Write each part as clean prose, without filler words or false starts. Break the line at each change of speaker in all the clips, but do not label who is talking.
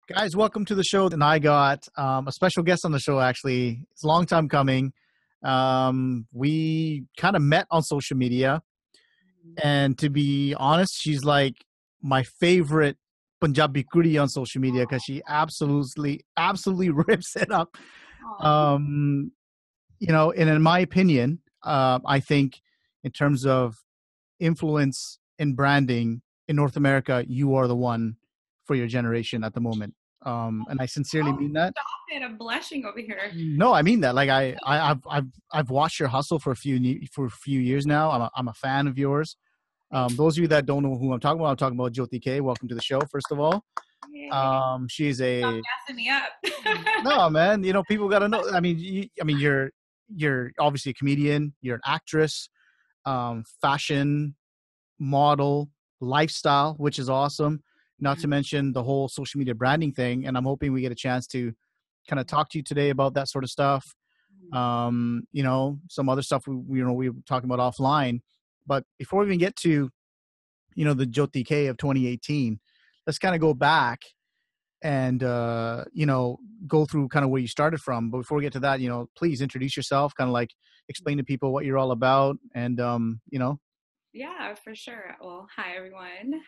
Guys, welcome to the show. And I got a special guest on the show, actually. It's a long time coming. We kind of met on social media. And to be honest, she's like my favorite Punjabi kudi on social media because she absolutely rips it up. Um, and in my opinion, I think in terms of influence in branding in North America, you are the one for your generation at the moment. And I sincerely mean that.
Stop it! I'm blushing over here.
No, I mean that. Like I've watched your hustle for a few years now. I'm a fan of yours. Those of you that don't know who I'm talking about Joty Kay. Welcome to the show, first of all. She's a.
Stop gassing me up.
No, man. People got to know. I mean, you're obviously a comedian. You're an actress, fashion model, lifestyle, which is awesome. Not to mention the whole social media branding thing. And I'm hoping we get a chance to kind of talk to you today about that sort of stuff. Some other stuff we were talking about offline. But before we even get to, the Joty Kay of 2018, let's kind of go back and, go through kind of where you started from. But before we get to that, please introduce yourself, kind of like explain to people what you're all about and,
Yeah, for sure. Well, hi everyone.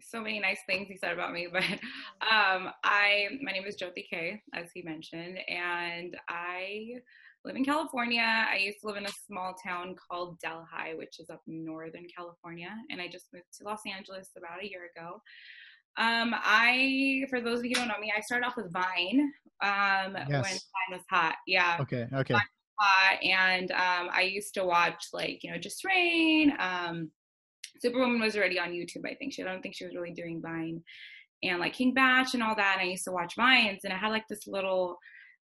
So many nice things he said about me, but my name is Joty Kay, as he mentioned, and I live in California. I used to live in a small town called Delhi, which is up in Northern California, and I just moved to Los Angeles about a year ago. For those of you who don't know me, I started off with Vine when Vine was hot. Yeah.
Okay.
And I used to watch Just Rain. Superwoman was already on YouTube, I think. I don't think she was really doing Vine. And like King Batch and all that. And I used to watch Vines, and I had like this little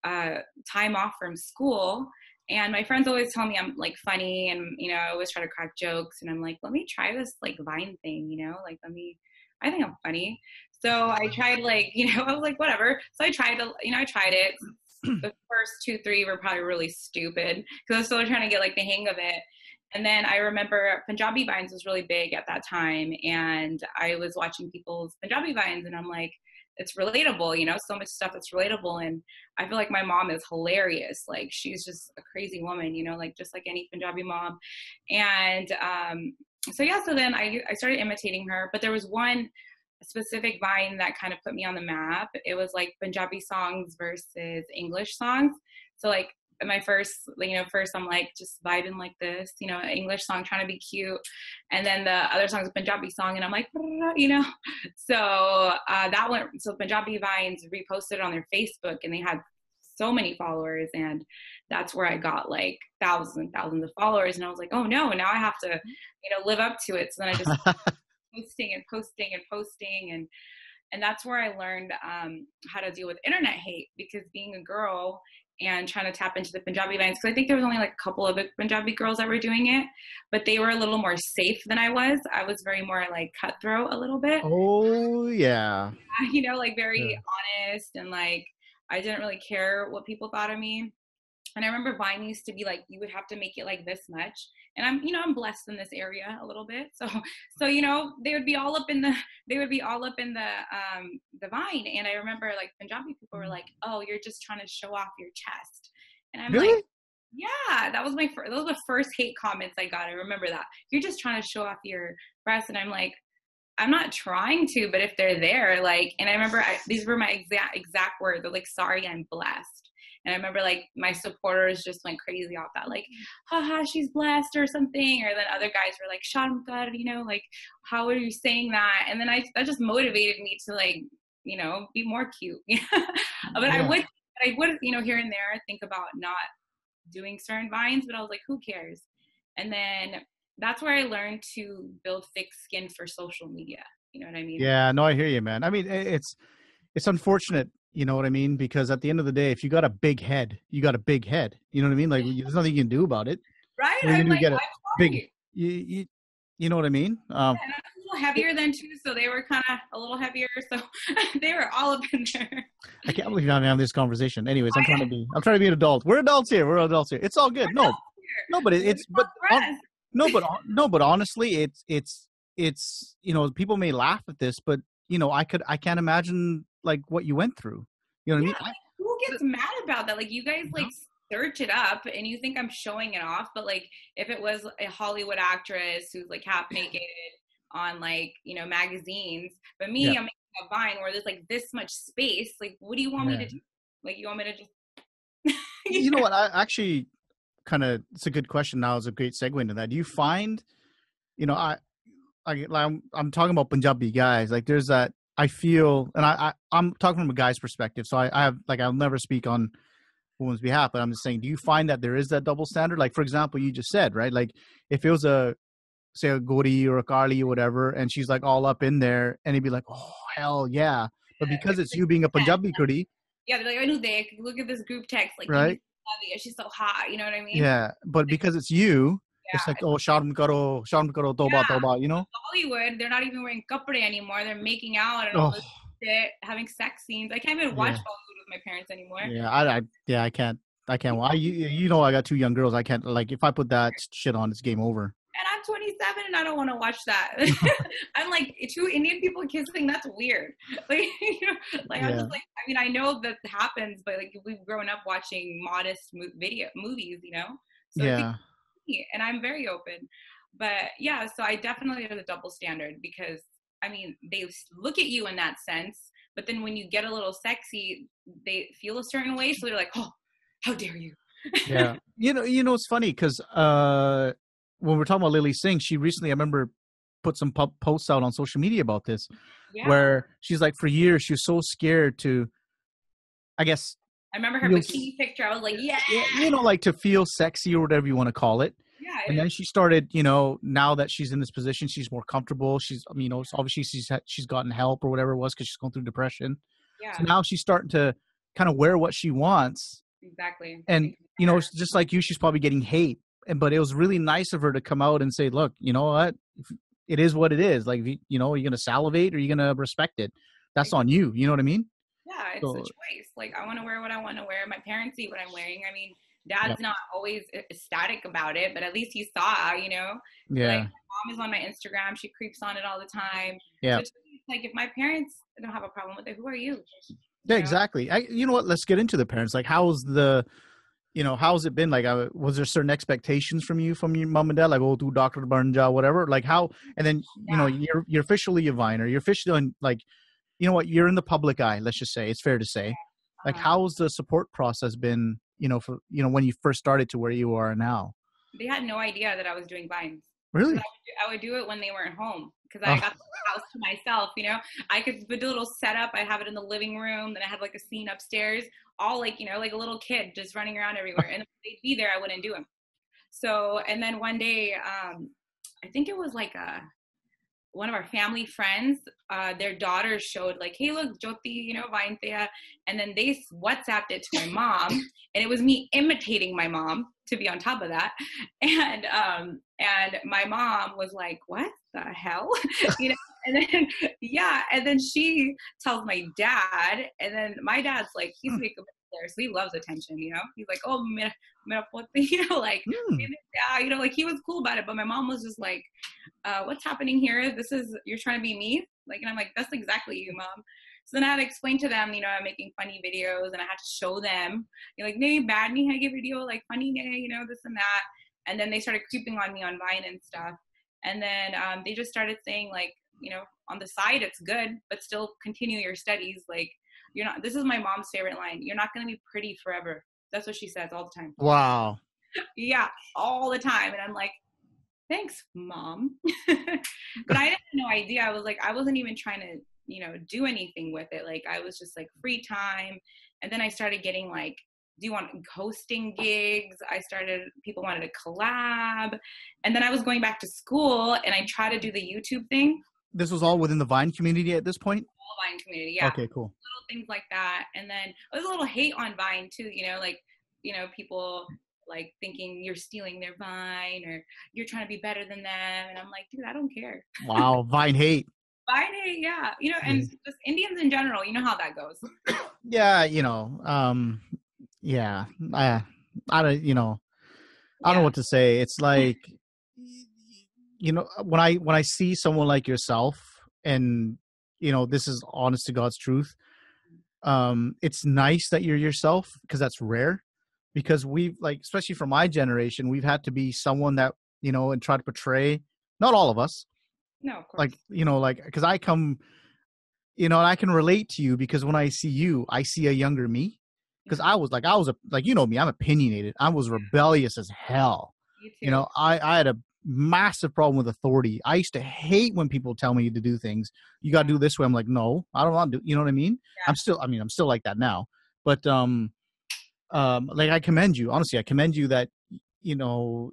time off from school. And my friends always tell me I'm like funny, and I always try to crack jokes. And I'm like, let me try this like Vine thing, I think I'm funny. So I tried I was like, whatever. So I tried it. The first 2-3 were probably really stupid because I was still trying to get like the hang of it. And then I remember Punjabi Vines was really big at that time, and I was watching people's Punjabi Vines, and I'm like, it's relatable, so much stuff that's relatable. And I feel like my mom is hilarious. Like she's just a crazy woman, like just like any Punjabi mom. And so then I started imitating her, but there was one specific Vine that kind of put me on the map. It was like Punjabi songs versus English songs. So like my first I'm like just vibing like this, English song trying to be cute, and then the other song's a Punjabi song, and I'm like, So that one. So Punjabi Vines reposted it on their Facebook, and they had so many followers, and that's where I got like thousands and thousands of followers, and I was like, oh no, now I have to live up to it. So then I just posting, and that's where I learned how to deal with internet hate, because being a girl and trying to tap into the Punjabi Vines, because I think there was only like a couple of Punjabi girls that were doing it, but they were a little more safe than I was. I was very more like cutthroat a little bit.
Oh yeah.
Like very honest, and like I didn't really care what people thought of me. And I remember Vine used to be like, you would have to make it like this much. And I'm blessed in this area a little bit. So, they would be all up in the Vine. And I remember like Punjabi people were like, oh, you're just trying to show off your chest. And I'm
really?
Like, yeah, those were the first hate comments I got. I remember that. You're just trying to show off your breasts. And I'm like, I'm not trying to, but if they're there, like, and I remember these were my exact words. They're like, sorry, I'm blessed. And I remember like my supporters just went crazy off that, like, haha, she's blessed or something. Or then other guys were like, Shankar, like, how are you saying that? And then that just motivated me to like, be more cute. But I would, here and there think about not doing certain Vines, but I was like, who cares? And then that's where I learned to build thick skin for social media. You know what I mean?
Yeah, no, I hear you, man. I mean, it's unfortunate. You know what I mean? Because at the end of the day, if you got a big head, you got a big head. You know what I mean? Like there's nothing you can do about it.
Right?
I'm like, big. You know what I mean?
Yeah, and I was a little heavier then too, so they were kind of a little heavier. So they were all up in there.
I can't believe I'm having this conversation. Anyways, I'm trying to be an adult. We're adults here. It's all good. But honestly, it's people may laugh at this, but I can't imagine like what you went through. You know what I
Yeah,
mean?
like who gets mad about that? Like you guys like search it up and you think I'm showing it off, but like if it was a Hollywood actress who's like half naked on like, magazines, but
Yeah.
me, I'm making a Vine where there's like this much space. Like, what do you want me
Yeah.
to do? Like, you want me to just
You know what? I actually kind of, it's a good question. Now is a great segue into that. Do you find, you know, I'm talking about Punjabi guys. Like there's that, I feel, and I'm talking from a guy's perspective. So I have, like, I'll never speak on woman's behalf, but I'm just saying, do you find that there is that double standard? Like, for example, you just said, right? Like if it was say a Gori or a Kali or whatever, and she's like all up in there, and he'd be like, oh, hell yeah. But because it's you being a Punjabi Kudi,
yeah, they're like, I knew they look at this group text, like,
right?
she's so hot, you know what I mean?
Yeah. But because it's you, it's like,
Yeah,
oh, sharm karo, toba,
yeah.
toba, you know?
Hollywood, they're not even wearing kapde anymore. They're making out and all
Oh,
this shit, having sex scenes. I can't even watch
yeah.
Bollywood with my parents anymore.
Yeah. Yeah, I can't. Well, I got 2 young girls. I can't, like, if I put that shit on, it's game over.
And I'm 27 and I don't want to watch that. I'm like, two Indian people kissing, that's weird. Like, like I'm
Yeah.
just like, I mean, I know that happens, but like we've grown up watching modest movies, So I think,
Yeah.
and I'm very open. But yeah, so I definitely have a double standard because I mean, they look at you in that sense, but then when you get a little sexy, they feel a certain way. So they're like, oh, how dare you?
Yeah. It's funny because when we're talking about Lily Singh, she recently, I remember, put some posts out on social media about this,
Yeah.
where she's like, for years, she was so scared to, I guess,
I remember her bikini picture. I was like, yeah.
like to feel sexy or whatever you want to call it.
Yeah.
And then she started, now that she's in this position, she's more comfortable. She's, obviously she's gotten help or whatever it was because she's going through depression.
Yeah.
So now she's starting to kind of wear what she wants.
Exactly.
And, it's just like you, she's probably getting hate. But it was really nice of her to come out and say, look, you know what? It is what it is. Like, you're going to salivate or you're going to respect it. That's on you. You know what I mean?
Yeah, it's a choice. Like, I want to wear what I want to wear. My parents see what I'm wearing. I mean, Dad's not always ecstatic about it, but at least he saw,
Yeah.
Like, my mom is on my Instagram. She creeps on it all the time.
Yeah.
So it's like, if my parents don't have a problem with it, who are you?
Yeah, exactly. You know what? Let's get into the parents. Like, how's it been? Like, was there certain expectations from your mom and dad? Like, oh, do Dr. Banja, whatever. Like, how? And then, you're officially a Viner. You're officially on, like, you know what? You're in the public eye. Let's just say it's fair to say. Like, how's the support process been? For when you first started to where you are now.
They had no idea that I was doing Vines.
Really?
I would do it when they weren't home because I got the house to myself. I could do a little setup. I have it in the living room. Then I had like a scene upstairs, all like like a little kid just running around everywhere. And if they'd be there, I wouldn't do them. So, and then one day, I think it was like one of our family friends, their daughter showed like, hey, look, Joty, Vine Thea. And then they WhatsApped it to my mom. And it was me imitating my mom to be on top of that. And my mom was like, what the hell? And then, and then she tells my dad. And then my dad's like, he's a makeup player, so he loves attention, He's like, oh, like, yeah, like he was cool about it. But my mom was just like, what's happening here? You're trying to be me? Like, and I'm like, that's exactly you, Mom. So then I had to explain to them, I'm making funny videos and I had to show them, like, nahi bad nahi hai ye video, like funny nahi, this and that. And then they started creeping on me on Vine and stuff. And then they just started saying like, on the side, it's good, but still continue your studies. Like, this is my mom's favorite line. You're not going to be pretty forever. That's what she says all the time.
Wow.
Yeah, all the time. And I'm like, thanks, Mom. But I had no idea. I was like, I wasn't even trying to, do anything with it. Like, I was just like free time. And then I started getting like, do you want hosting gigs? People wanted to collab. And then I was going back to school and I tried to do the YouTube thing.
This was all within the Vine community at this point?
All Vine community, yeah.
Okay, cool.
Little things like that. And then there was a little hate on Vine too, like, people like thinking you're stealing their Vine or you're trying to be better than them. And I'm like, dude, I don't care.
Wow, Vine hate.
Vine hate, yeah. And just Indians in general, you know how that goes.
Yeah, yeah. I don't, I don't know what to say. It's like, when I see someone like yourself and this is honest to God's truth. It's nice that you're yourself, because that's rare, because we've, like, especially for my generation, we've had to be someone that, and try to portray, not all of us,
No, of
like,
course.
because I come, and I can relate to you, because when I see you, I see a younger me. Because
Yeah.
I was me, I'm opinionated. I was rebellious as hell.
You too.
I had a massive problem with authority. I used to hate when people tell me to do things. You got to
Yeah.
do this way. I'm like, no, I don't want to do. You know what I mean?
Yeah.
I'm still like that now. But like, I commend you. Honestly, I commend you that, you know,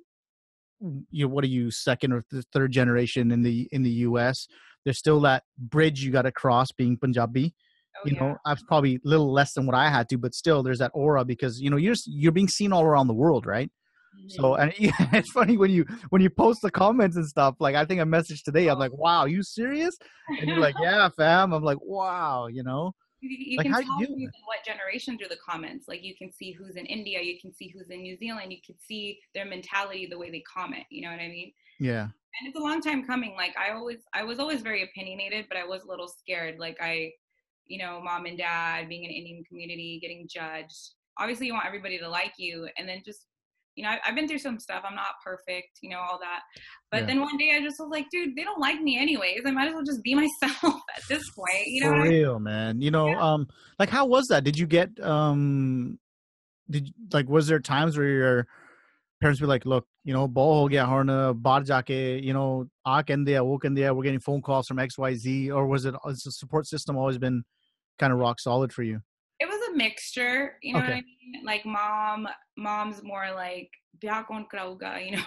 what are you, second or third generation in the US? There's still that bridge you got to cross, being Punjabi.
Oh yeah.
I was probably a little less than what I had to, but still there's that aura, because you're being seen all around the world, right? So,
Hmm.
and it's funny when you post the comments and stuff. Like, I think I messaged today, I'm
Oh.
like, wow, you serious? And you're like, yeah, fam. I'm like, wow,
You
like,
can
how do
tell
you do
who's
it?
in what generation through the comments. Like you can see who's in India, you can see who's in New Zealand, you can see their mentality, the way they comment. You know what I mean?
Yeah,
And it's a long time coming. Like I was always very opinionated, but I was a little scared. Like mom and dad, being in an Indian community, getting judged. Obviously, you want everybody to like you, and then just I've been through some stuff. I'm not perfect, all that. But
yeah.
then one day I just was like, dude, they don't like me anyways. I might as well just be myself at this point. You know
For
what I mean?
real, man. Like, how was that? Did you get like, was there times where your parents be like, look, ball ho gaya harna baar jaake, aa kende wo kende, we're getting phone calls from XYZ, or was the support system always been kind of rock solid for you?
It was a mixture, you know what
Okay.
I mean? Like mom's more like "Bya kaun karauga," you know.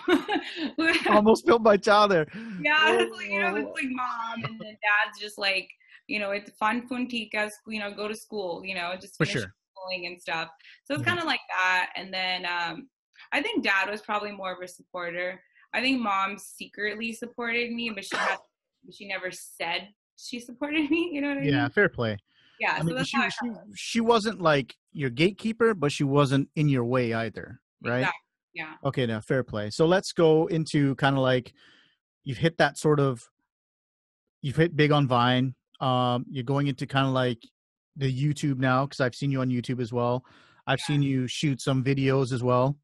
Almost spilled my child there.
Yeah, it's like, it's
Oh,
like mom, and then dad's just like, it's fun tika, go to school, just
for
finish
sure.
schooling and stuff. So it's
Mhm.
kind of like that. And then I think dad was probably more of a supporter. I think mom secretly supported me, but she never said she supported me. You know what I
Yeah,
mean?
fair play.
Yeah.
I
So
mean,
that's how
she wasn't like your gatekeeper, but she wasn't in your way either, right?
exactly. Yeah.
Okay, now fair play. So let's go into kind of like, you've hit that sort of, you've hit big on Vine. You're going into kind of like the YouTube now, because I've seen you on YouTube as well. I've seen you shoot some videos as well.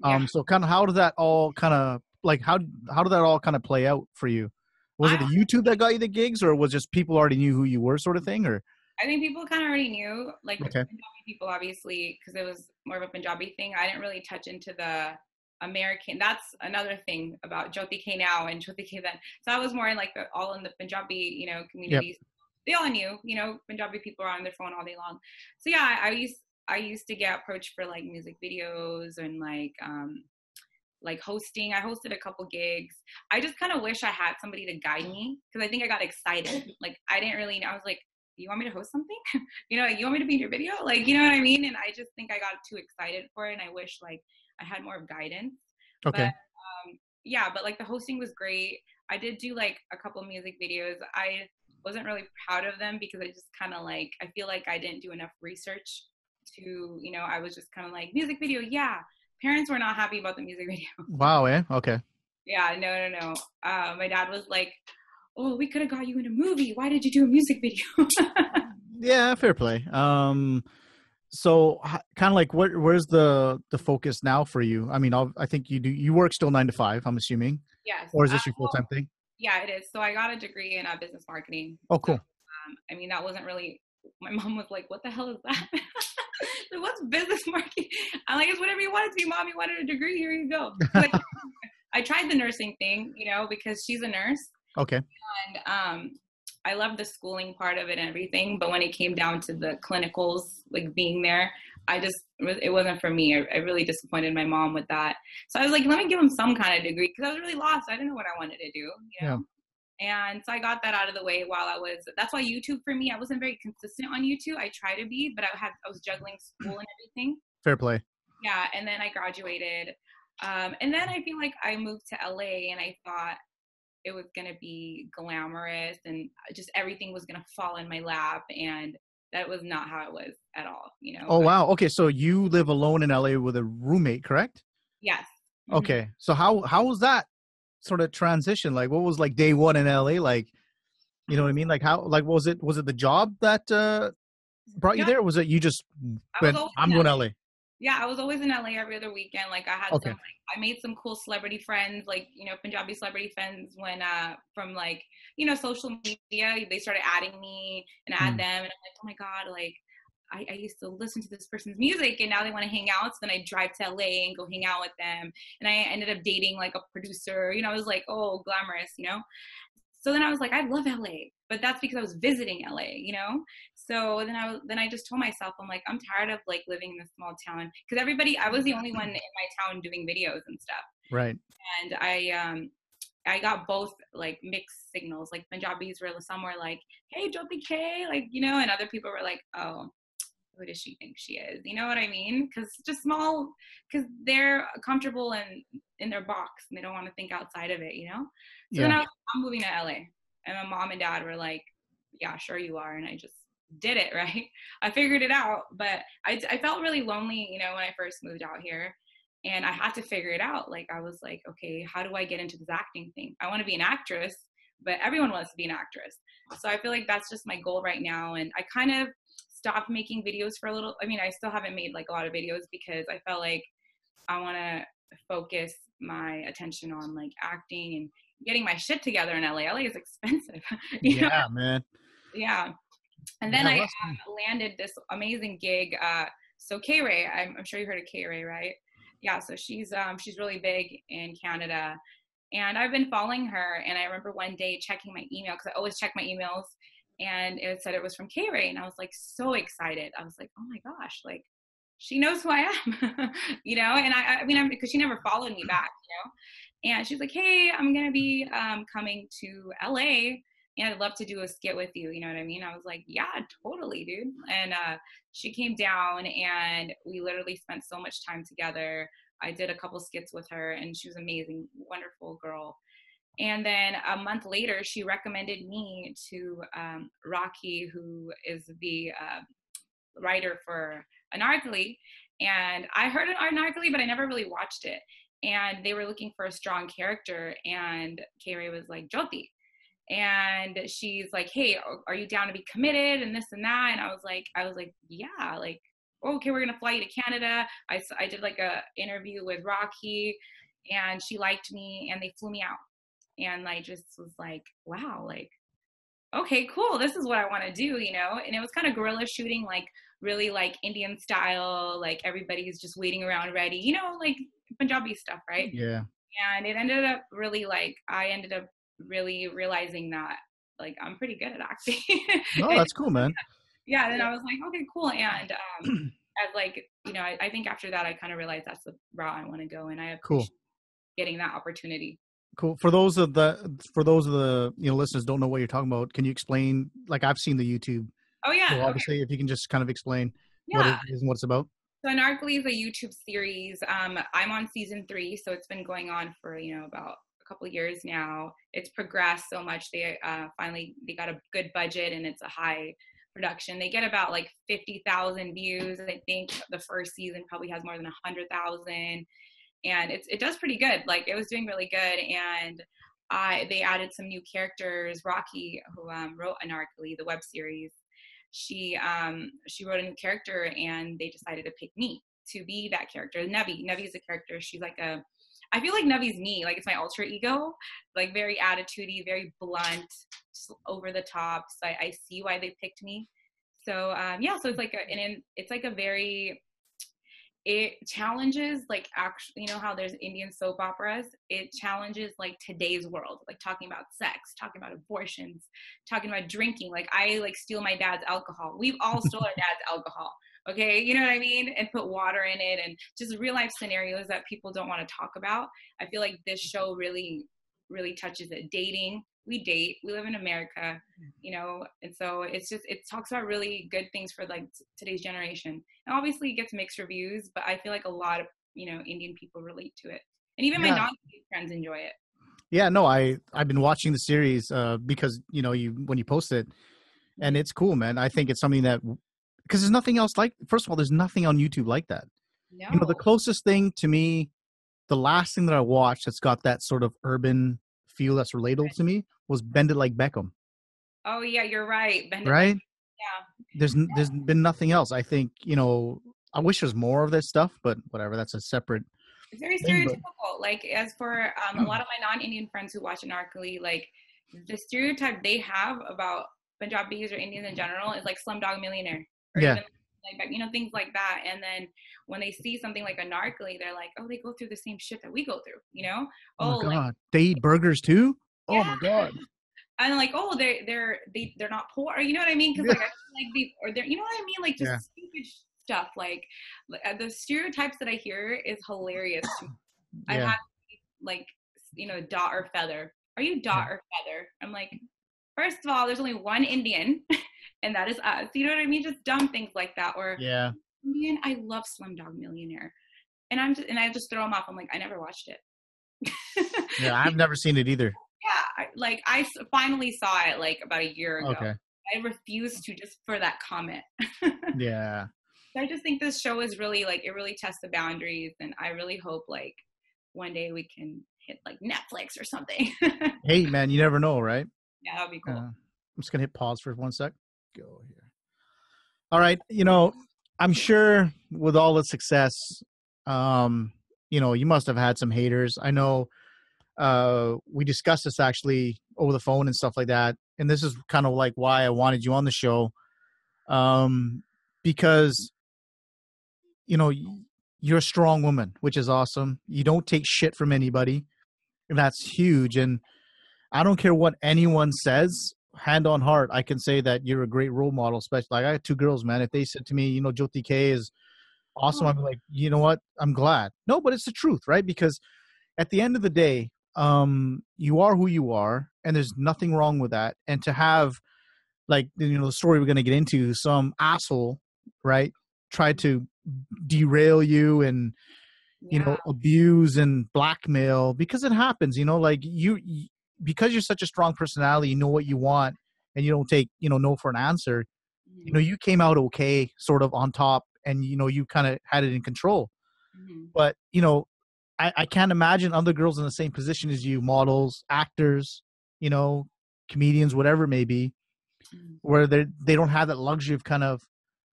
Yeah.
So kind of, how did that all kind of like, how did that all kind of play out for you? Was it
I
the YouTube that got you the gigs, or was just people already knew who you were, sort of thing? Or
I think people kind of already knew, like
okay,
Punjabi people, obviously, because it was more of a Punjabi thing. I didn't really touch into the American. That's another thing about Joty Kay now and Joty Kay then. So I was more in like all in the Punjabi,
yep,
communities. They all knew, Punjabi people are on their phone all day long. So yeah, I used to get approached for like music videos and like hosting. I hosted a couple gigs. I just kind of wish I had somebody to guide me, because I think I got excited. Like I didn't really know. I was like, you want me to host something? Like, you want me to be in your video? Like, you know what I mean? And I just think I got too excited for it, and I wish like I had more guidance. But
okay,
yeah, but like the hosting was great. I did do like a couple music videos. I wasn't really proud of them, because I just kind of like, I feel like I didn't do enough research to, I was just kind of like, music video, yeah. Parents were not happy about the music video.
wow, okay,
Yeah, no. My dad was like, "Oh, we could have got you in a movie. Why did you do a music video?"
yeah, fair play. So kind of like, where's the focus now for you? I mean, I think you work still 9 to 5, I'm assuming,
Yes.
or is this your full
Well,
time thing?
yeah, it is. So I got a degree in business marketing.
Oh,
So,
cool.
I mean, that wasn't really. My mom was like, "What the hell is that?" Like, what's business marketing? I'm like, "It's whatever you want it to be, mom. You wanted a degree, here you go." Like, I tried the nursing thing, because she's a nurse,
Okay.
and I loved the schooling part of it and everything. But when it came down to the clinicals, like being there, it wasn't for me. I really disappointed my mom with that. So I was like, let me give him some kind of degree, because I was really lost. I didn't know what I wanted to do,
Yeah.
And so I got that out of the way while that's why YouTube for me, I wasn't very consistent on YouTube. I try to be, but I was juggling school and everything.
Fair play.
Yeah. And then I graduated. And then I feel like I moved to LA, and I thought it was going to be glamorous and just everything was going to fall in my lap. And that was not how it was at all,
Oh, wow. Okay, so you live alone in LA with a roommate, correct?
Yes. Hmm.
Okay. So how was that sort of transition? Like, what was like day one in LA like? You know what I mean? Like how, like, was it the job that brought you
Yeah,
there? Or was it you just
I was
went,
always
I'm
in
going to
LA.
LA?
Yeah, I was always in LA every other weekend. Like I had some,
Okay.
like I made some cool celebrity friends, like Punjabi celebrity friends when from like social media. They started adding me and add
Mm.
them, and I'm like, oh my god, like I used to listen to this person's music, and now they want to hang out. So then I drive to LA and go hang out with them, and I ended up dating like a producer. I was like, oh, glamorous. So then I was like, I love LA, but that's because I was visiting LA. So then I just told myself, I'm like, I'm tired of like living in this small town because I was the only one in my town doing videos and stuff.
Right.
And I got both like mixed signals. Like Punjabis were somewhere like, hey, Joty Kay, like, and other people were like, oh, who does she think she is? You know what I mean? Because just small, because they're comfortable in their box and they don't want to think outside of it. So then
Yeah.
I'm moving to LA, and my mom and dad were like, yeah, sure you are, and I just did it, right? I figured it out, but I felt really lonely, when I first moved out here. And I had to figure it out. Like I was like, okay, how do I get into this acting thing? I want to be an actress, but everyone wants to be an actress. So I feel like that's just my goal right now. And I kind of stopped making videos for a little. I mean, I still haven't made like a lot of videos because I felt like I want to focus my attention on like acting and getting my shit together in LA. LA is expensive, you know?
Yeah, man.
Yeah. And then
Yeah.
I
Well, that's cool.
landed this amazing gig. So K Ray, I'm sure you heard of K Ray, right? Yeah. So she's really big in Canada, and I've been following her. And I remember one day checking my email because I always check my emails, and it said it was from K Ray, and I was like so excited. I was like, oh my gosh, like she knows who I am, And I mean, because she never followed me back. And she's like, hey, I'm gonna be coming to LA, and I'd love to do a skit with you. You know what I mean? I was like, yeah, totally, dude. And she came down, and we literally spent so much time together. I did a couple skits with her, and she was amazing, wonderful girl. And then a month later, she recommended me to Rocky, who is the writer for Anark. And I heard of Anark, but I never really watched it. And they were looking for a strong character, and K Ray was like, Joti. And she's like, hey, are you down to be committed and this and that? And I was like, yeah, like, okay, we're gonna fly you to Canada. I did like a interview with Rocky, and she liked me, and they flew me out. And I just was like, wow, like, okay, cool, this is what I want to do. And it was kind of guerrilla shooting, like really like Indian style, like everybody's just waiting around ready, like Punjabi stuff, right?
Yeah.
And it ended up really like I ended up really realizing that like I'm pretty good at acting.
No,
And
that's cool, man.
yeah, then I was like, okay, cool. And as like, I think after that I kind of realized that's the route I want to go, and I
Cool.
appreciate getting that opportunity.
Cool. For those of the listeners don't know what you're talking about, can you explain? Like I've seen the YouTube,
Oh
so
yeah, okay.
obviously, if you can just kind of explain what
Yeah.
it is and what it's about.
So Anarkly is a YouTube series. I'm on season 3, so it's been going on for about a couple of years now. It's progressed so much. They finally they got a good budget, and it's a high production. They get about like 50,000 views. I think the first season probably has more than 100,000, and it does pretty good. Like it was doing really good, and they added some new characters. Rocky, who wrote Anarkly, the web series, she wrote a new character, and they decided to pick me to be that character. Nevi is a character. She's like I feel like Nevi's me. Like it's my alter ego, like very attitudey, very blunt, just over the top. So I see why they picked me. So yeah, so it's like it's like a very, it challenges like actually, how there's Indian soap operas, it challenges like today's world, like talking about sex, talking about abortions, talking about drinking. Like I like steal my dad's alcohol. We've all stole our dad's alcohol, okay, you know what I mean, and put water in it, and just real life scenarios that people don't want to talk about. I feel like this show really touches it. Dating, we date, we live in America, and so it talks about really good things for like today's generation. And obviously it gets mixed reviews, but I feel like a lot of Indian people relate to it, and even my
Yeah.
non-Indian friends enjoy it.
Yeah. No, I've been watching the series because you when you post it, and it's cool, man. I think it's something that, because there's nothing else like. First of all, there's nothing on YouTube like that. The
No.
closest thing to me, the last thing that I watched that's got that sort of urban feel that's relatable to me was Bend It Like Beckham.
Oh yeah, you're right. Bend it like
right?
yeah.
There's been nothing else. I think, I wish there's more of this stuff, but whatever. That's a separate
It's very
thing. But
stereotypical. Like as for a lot of my non-Indian friends who watch Anarkali, like the stereotype they have about Punjabis or Indians in general is like Slumdog Millionaire or
yeah.
even like things like that. And then when they see something like Anarkali, they're like, oh, they go through the same shit that we go through, you know?
Oh my
Oh, like
God. They eat burgers too? Oh my
yeah,
God.
and like oh they're not poor, you know what I mean? Because
Yeah.
like I feel like they or they're you know what I mean? Like just
Yeah.
stupid stuff. Like the stereotypes that I hear is hilarious to me. I've
Yeah.
had like dot or feather, are you
Yeah.
dot or feather? I'm like, first of all, there's only one Indian and that is us, you know what I mean? Just dumb things like that. Or
Yeah.
Indian, I love Slumdog Millionaire, and I just throw them off. I'm like, I never watched it.
Yeah. I've never seen it either.
Yeah, like finally saw it like about a year ago.
Okay.
I refused to just for that comment.
Yeah.
I just think this show is really like it really tests the boundaries, and I really hope like one day we can hit like Netflix or something.
Hey, man, you never know, right?
Yeah, that'd be cool.
I'm just gonna hit pause for 1 sec. Go here. All right. I'm sure with all the success, you must have had some haters. I know we discussed this actually over the phone and stuff like that. And this is kind of like why I wanted you on the show. Because, you know, you're a strong woman, which is awesome. You don't take shit from anybody. And that's huge. And I don't care what anyone says, hand on heart, I can say that you're a great role model. Especially, like, I got two girls, man. If they said to me, Joty Kay is awesome,
Oh,
I'm like, you know what? I'm glad. No, but it's the truth, right? Because at the end of the day, you are who you are, and there's nothing wrong with that. And to have, like, the story we're going to get into, some asshole, right, try to derail you and
yeah.
abuse and blackmail, because it happens, like because you're such a strong personality, you know what you want, and you don't take no for an answer.
Mm-hmm.
You came out okay, sort of on top, and you kind of had it in control.
Mm-hmm.
But I can't imagine other girls in the same position as you, models, actors, you know comedians, whatever it may be,
Mm-hmm.
where they don't have that luxury of kind of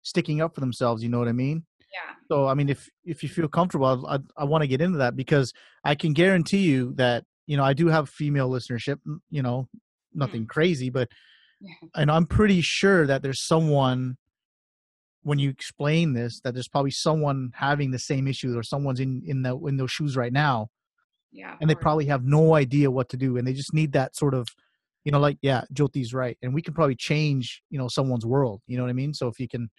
sticking up for themselves, you know what I mean?
Yeah.
So, I mean, if you feel comfortable, I want to get into that, because I can guarantee you that I do have female listenership.
Mm-hmm.
Nothing crazy, but
Yeah.
and I'm pretty sure that there's someone, when you explain this, that there's probably someone having the same issue, or someone's in those shoes right now,
Yeah, of
and they
course.
probably have no idea what to do, and they just need that sort of, like, yeah, Jyoti's right, and we can probably change someone's world. You know what I mean? So if you can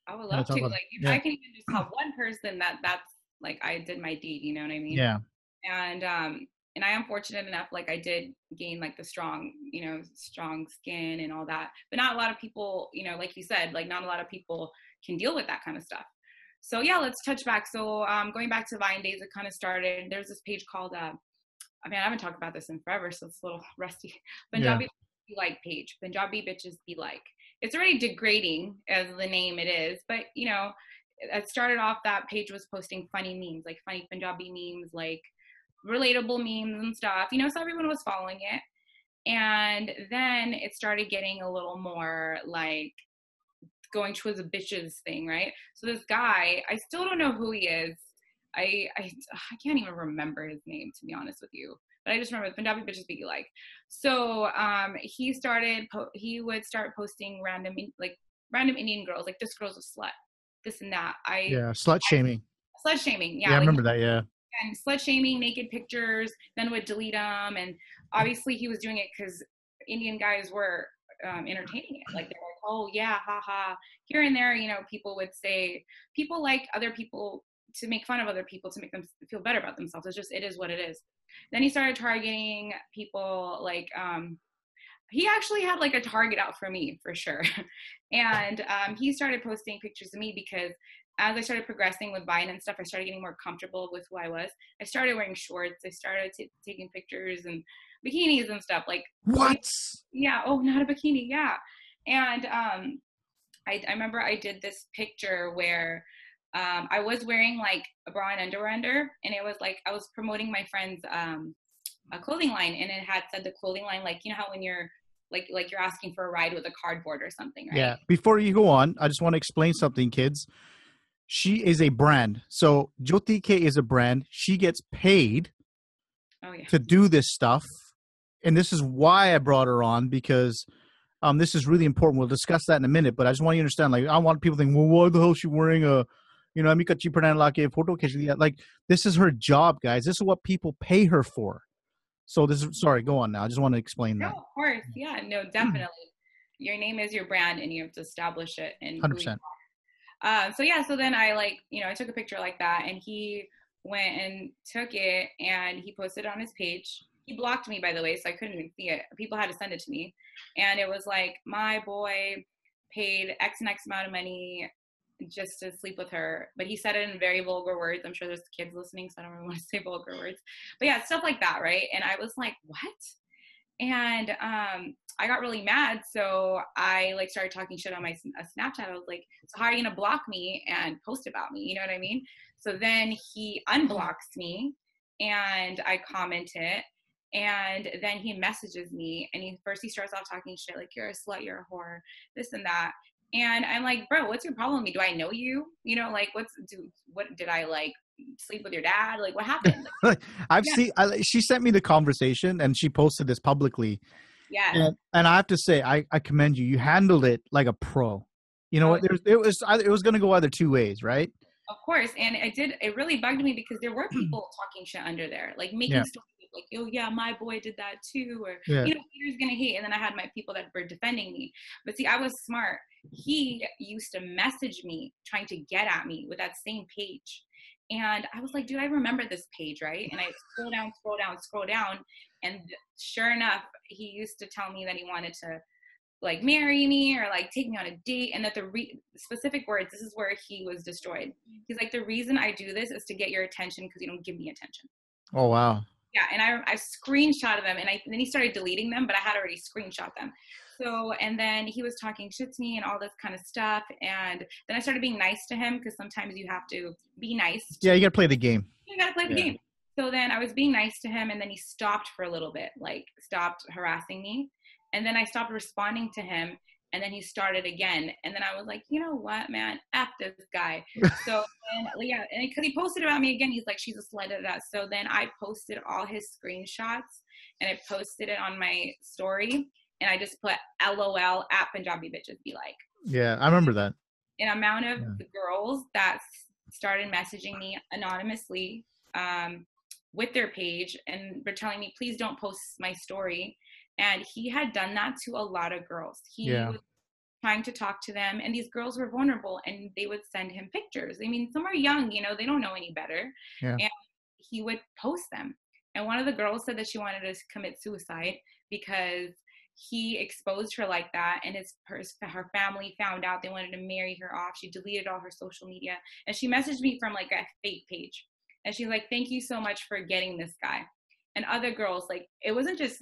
I would
kind of
love
talk
to.
about,
Like, if
yeah,
I can even just tell one person that's like I did my deed, you know what I mean?
yeah,
And I am fortunate enough, like I did gain like the strong, strong skin and all that. But not a lot of people, like you said, like not a lot of people can deal with that kind of stuff. So yeah, let's touch back. So going back to Vine days, it kind of started. There's this page called I mean, I haven't talked about this in forever, so it's a little rusty.
yeah,
Punjabi Be Like page. Punjabi bitches be like. It's already degrading as the name it is, but it started off, that page was posting funny memes, like funny Punjabi memes, like relatable memes and stuff. So everyone was following it. And then it started getting a little more like going towards a bitches thing, right? So this guy, I still don't know who he is. I can't even remember his name, to be honest with you. But I just remember Punjabi bitches be like. So he would start posting random Indian girls, like this girl's a slut, this and that.
yeah, slut shaming.
Slut shaming,
Yeah,
yeah,
I
like
remember that. Yeah,
and slut shaming, naked pictures, then would delete them. And obviously he was doing it because Indian guys were entertaining it. Like they're like, oh yeah, haha. Here and there, people would say, people like other people to make fun of other people to make them feel better about themselves. It is what it is. Then he started targeting people like he actually had like a target out for me for sure. And he started posting pictures of me because as I started progressing with Vine and stuff, I started getting more comfortable with who I was. I started wearing shorts. I started taking pictures and bikinis and stuff. Like,
what?
yeah, oh, not a bikini, yeah. And I remember I did this picture where I was wearing like a bra and underwear under, and it was like I was promoting my friend's a clothing line, and it had said the clothing line, like how when you're like you're asking for a ride with a cardboard or something, right?
Yeah. Before you go on, I just want to explain something, kids. She is a brand. So Joty Kay is a brand. She gets paid
Oh yeah.
to do this stuff. And this is why I brought her on, because this is really important. We'll discuss that in a minute, but I just want you to understand, like, I want people to think, well, why the hell is she wearing a, amica chi pranalake photo kashli? Like, this is her job, guys. This is what people pay her for. So this is, sorry, go on now. I just want to explain
No,
that.
of course. Yeah, no, definitely. Your name is your brand and you have to establish it and who you
100%.
so yeah, so then I I took a picture like that and he went and took it and he posted it on his page. He blocked me, by the way, so I couldn't even see it. People had to send it to me. And it was like, my boy paid X and X amount of money just to sleep with her. But he said it in very vulgar words. I'm sure there's kids listening, so I don't really want to say vulgar words. But yeah, stuff like that, right? And I was like, what? And I got really mad, so I started talking shit on my Snapchat. I was like, so how are you gonna block me and post about me? You know what I mean? So then he unblocks me and I comment it, and then he messages me and he starts off talking shit like, you're a slut, you're a whore, this and that. And I'm like, bro, what's your problem with me? Do I know you? Like, what did I sleep with your dad? Like, what happened?
Like, I've
Yeah.
seen, she sent me the conversation and she posted this publicly.
Yes.
And I have to say, I commend you. You handled it like a pro. You know
Oh,
what? It was going to go either two ways, right?
of course. And it really bugged me because there were people talking shit under there, like making
Yeah.
stories like, oh yeah, my boy did that too, or
Yeah.
haters gonna hate. And then I had my people that were defending me. But see, I was smart. He used to message me trying to get at me with that same page. And I was like, dude, I remember this page, right? And I scroll down. And sure enough, he used to tell me that he wanted to marry me or take me on a date, and that the specific words, this is where he was destroyed. He's like, the reason I do this is to get your attention because you don't give me attention.
Oh, wow.
Yeah. And I screenshotted them, and then he started deleting them, but I had already screenshot them. So, and then he was talking shit to me and all this kind of stuff. And then I started being nice to him because sometimes you have to be nice.
Yeah, you got to play the game.
You got to play the game. So then I was being nice to him, and then he stopped for a little bit, stopped harassing me. And then I stopped responding to him, and then he started again. And then I was like, you know what, man, F this guy. So, and because he posted about me again, he's like, she's a slut of that. So then I posted all his screenshots, and I posted it on my story, and I just put LOL at Punjabi bitches be like.
Yeah, I remember that.
An amount of the girls that started messaging me anonymously with their page, and were telling me, please don't post my story. And he had done that to a lot of girls. He was trying to talk to them, and these girls were vulnerable, and they would send him pictures. I mean, some are young, they don't know any better.
Yeah.
And he would post them. And one of the girls said that she wanted to commit suicide because he exposed her like that, and her family found out. They wanted to marry her off. She deleted all her social media, and she messaged me from a fake page, and she's like, thank you so much for getting this guy. And other girls, it wasn't just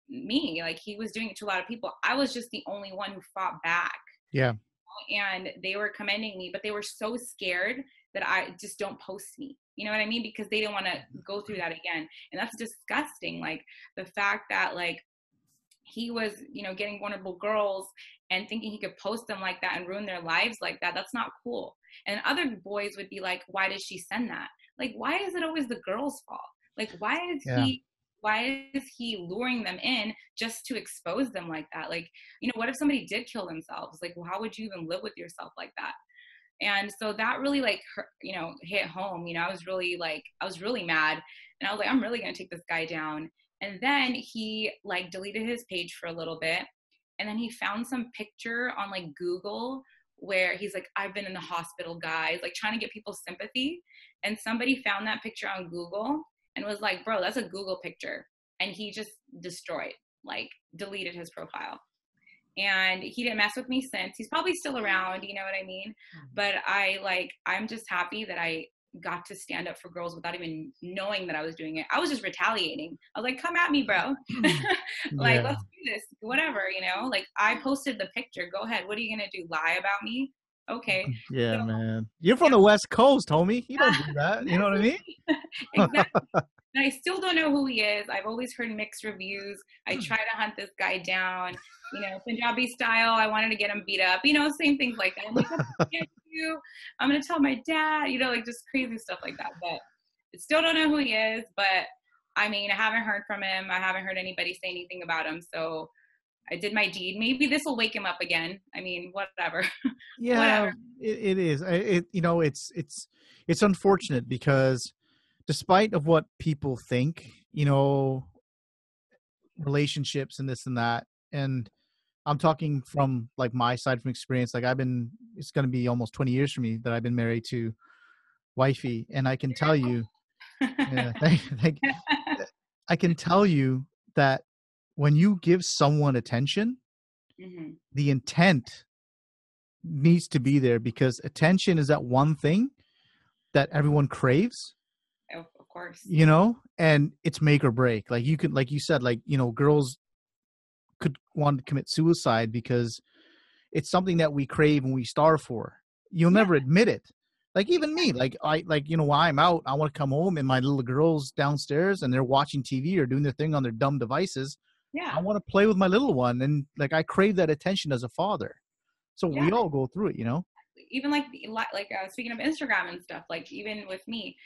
me, he was doing it to a lot of people. I was just the only one who fought back.
Yeah.
And they were commending me, but they were so scared that I just don't post me. You know what I mean? Because they didn't want to go through that again. And that's disgusting. The fact that he was, getting vulnerable girls and thinking he could post them like that and ruin their lives like that. That's not cool. And other boys would be like, why did she send that? Why is it always the girl's fault? Why is he luring them in just to expose them like that? What if somebody did kill themselves? How would you even live with yourself like that? And so that really hit home. I was really mad, and I was like, I'm really going to take this guy down. And then he deleted his page for a little bit. And then he found some picture on Google where he's like, I've been in the hospital, guys, trying to get people's sympathy. And somebody found that picture on Google and was like, bro, that's a Google picture. And he just destroyed, deleted his profile. And he didn't mess with me since. He's probably still around, you know what I mean? But I'm just happy that I got to stand up for girls without even knowing that I was doing it. I was just retaliating. I was like, come at me, bro. Let's do this, whatever, I posted the picture. Go ahead. What are you going to do? Lie about me? Okay.
Yeah,
So
man. You're from
yeah,
the West Coast, homie. You don't do that. You know what I mean?
exactly. And I still don't know who he is. I've always heard mixed reviews. I try to hunt this guy down, Punjabi style. I wanted to get him beat up, same things like that. I'm like, I'm gonna get you. I'm gonna tell my dad, like just crazy stuff like that. But I still don't know who he is. But I mean, I haven't heard from him. I haven't heard anybody say anything about him. So I did my deed. Maybe this will wake him up again. I mean, whatever.
Yeah,
Whatever.
it is. It's unfortunate because despite of what people think, relationships and this and that, and I'm talking from like my side from experience. Like it's going to be almost 20 years for me that I've been married to wifey, and I can tell you, yeah, I can tell you that when you give someone attention,
Hmm.
the intent needs to be there because attention is that one thing that everyone craves,
Of course.
and it's make or break. Like like you said, like, girls could want to commit suicide because it's something that we crave and we starve for. You'll
Yeah.
never admit it. Like even me, like when I'm out, I want to come home and my little girls downstairs and they're watching TV or doing their thing on their dumb devices. I
Yeah.
want to play with my little one, and like I crave that attention as a father. So
Yeah.
we all go through it.
Even like speaking of Instagram and stuff, like even with me,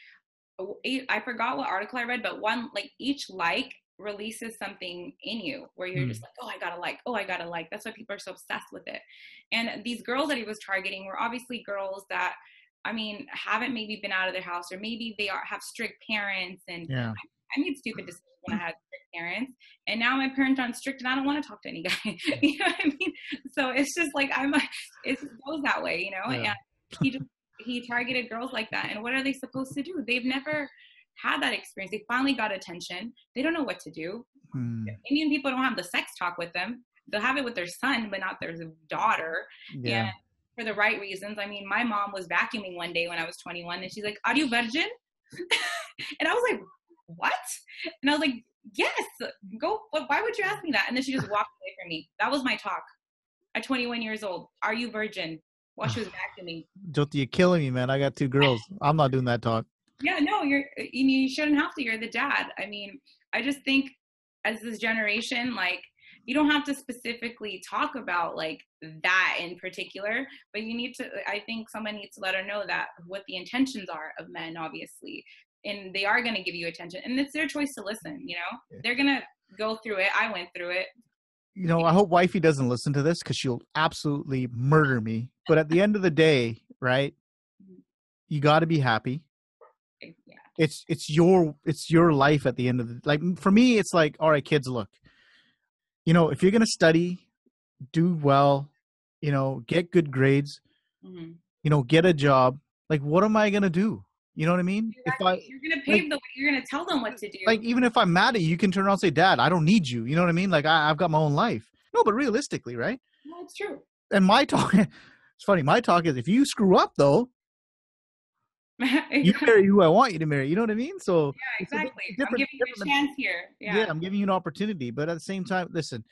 I forgot what article I read, but one like each like releases something in you where you're just
Hmm.
like, oh, I gotta like, oh, I gotta like. That's why people are so obsessed with it. And these girls that he was targeting were obviously girls that, I mean, haven't maybe been out of their house, or maybe they have strict parents. And
Yeah.
I made stupid decisions when I had strict parents, and now my parents aren't strict, and I don't want to talk to any guy. You know what I mean? So it's just like it goes that way,
Yeah.
And he targeted girls like that. And what are they supposed to do? They've never had that experience. They finally got attention. They don't know what to do.
Hmm.
Indian people don't have the sex talk with them. They'll have it with their son, but not their daughter. And
Yeah.
for the right reasons. I mean, my mom was vacuuming one day when I was 21, and she's like, "Are you virgin?" And I was like, "What?" And I was like, "Yes, go. Why would you ask me that?" And then she just walked away from me. That was my talk at 21 years old. Are you virgin? While she was vacuuming.
Joty, you're killing me, man. I got two girls. I'm not doing that talk.
Yeah, no, you shouldn't have to. You're the dad. I mean, I just think as this generation, like you don't have to specifically talk about like that in particular, but you need to. I think someone needs to let her know that what the intentions are of men, obviously, and they are going to give you attention, and it's their choice to listen. They're gonna go through it. I went through it.
I hope wifey doesn't listen to this because she'll absolutely murder me. But at the end of the day, right? You got to be happy.
Yeah.
It's your life at the end of the, like, for me it's like, all right, kids, look, if you're going to study, do well, get good grades,
Mm-hmm.
get a job. Like, what am I going to do? You know what I mean? If I
Exactly. You're gonna
like
pave the way. You're gonna tell them what to
like
do.
even if I'm mad at you, you can turn around and say, Dad, I don't need you. You know what I mean? Like, I've got my own life. No, but realistically, right?
No, it's true.
And my talk it's funny, my talk is, if you screw up though, you marry who I want you to marry. You know what I mean? So
Yeah,
it's a
exactly. I'm
different,
giving you a chance here.
yeah,
Yeah.
I'm giving you an opportunity, but at the same time, listen,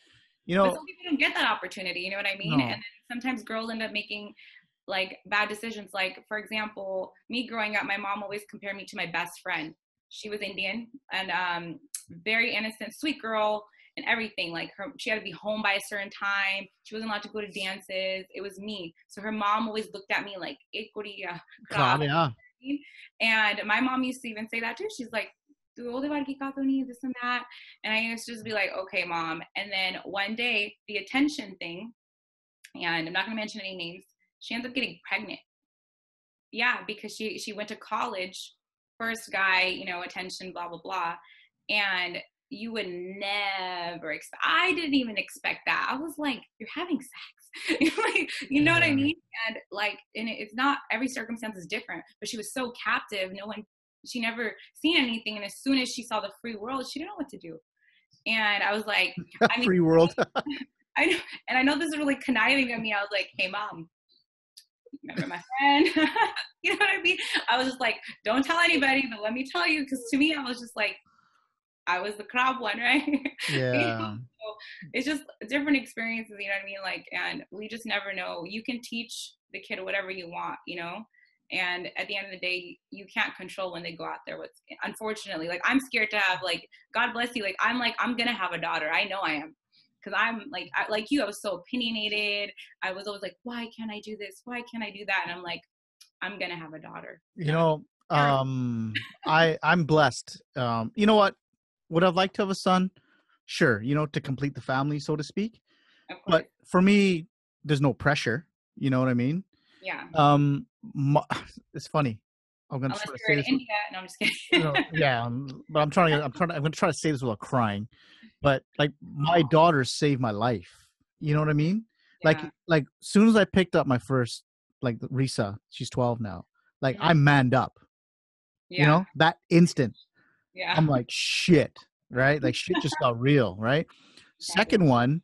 But some people don't get that opportunity, you know what I mean? And
no,
then sometimes girls end up making like bad decisions. Like, for example, me growing up, my mom always compared me to my best friend. She was Indian and very innocent, sweet girl and everything. Like she had to be home by a certain time. She wasn't allowed to go to dances. It was me. So her mom always looked at me like, "Eh, Korea, crap."
claro, yeah.
And my mom used to even say that too. She's like, this and that. And I used to just be like, okay, mom. And then one day, the attention thing, and I'm not going to mention any names, she ends up getting pregnant. Yeah, because she went to college, first guy, attention, blah, blah, blah. And you would never expect, I didn't even expect that. I was like, you're having sex. Like, you know what I
Yeah.
mean? And like, and it's not, every circumstance is different, but she was so captive. She never seen anything. And as soon as she saw the free world, she didn't know what to do. And I was like, I mean,
Free world.
I know, and I know this is really conniving of me. I was like, hey mom, remember my friend? You know what I mean? I was just like, don't tell anybody, but let me tell you. Cause to me, I was just like, I was the crab one, right?
Yeah.
So it's just different experiences, you know what I mean? Like, and we just never know. You can teach the kid whatever you want, you know. And at the end of the day, you can't control when they go out there. What's unfortunately, like, I'm scared to have, like, God bless you, like I'm gonna have a daughter. I know I am, because I'm like like you. I was so opinionated. I was always like, why can't I do this? Why can't I do that? And I'm like, I'm gonna have a daughter.
You know, I'm blessed. You know what? Would I like to have a son? Sure, you know, to complete the family, so to speak.
Of
But
course,
for me, there's no pressure. You know what I mean?
yeah.
Um, my, it's funny. I'm gonna
Unless
try to
you're
say
in
this.
India. No, I'm just
You
kidding.
know, yeah, but I'm gonna try to say this without crying. But like, my daughter saved my life. You know what I mean?
Yeah,
Like, soon as I picked up my first, like, Risa, she's 12 now. Like,
mhm,
I manned up. You
yeah,
know, that instant.
yeah.
I'm like, shit, right? Like, shit just got real, right?
Exactly.
Second one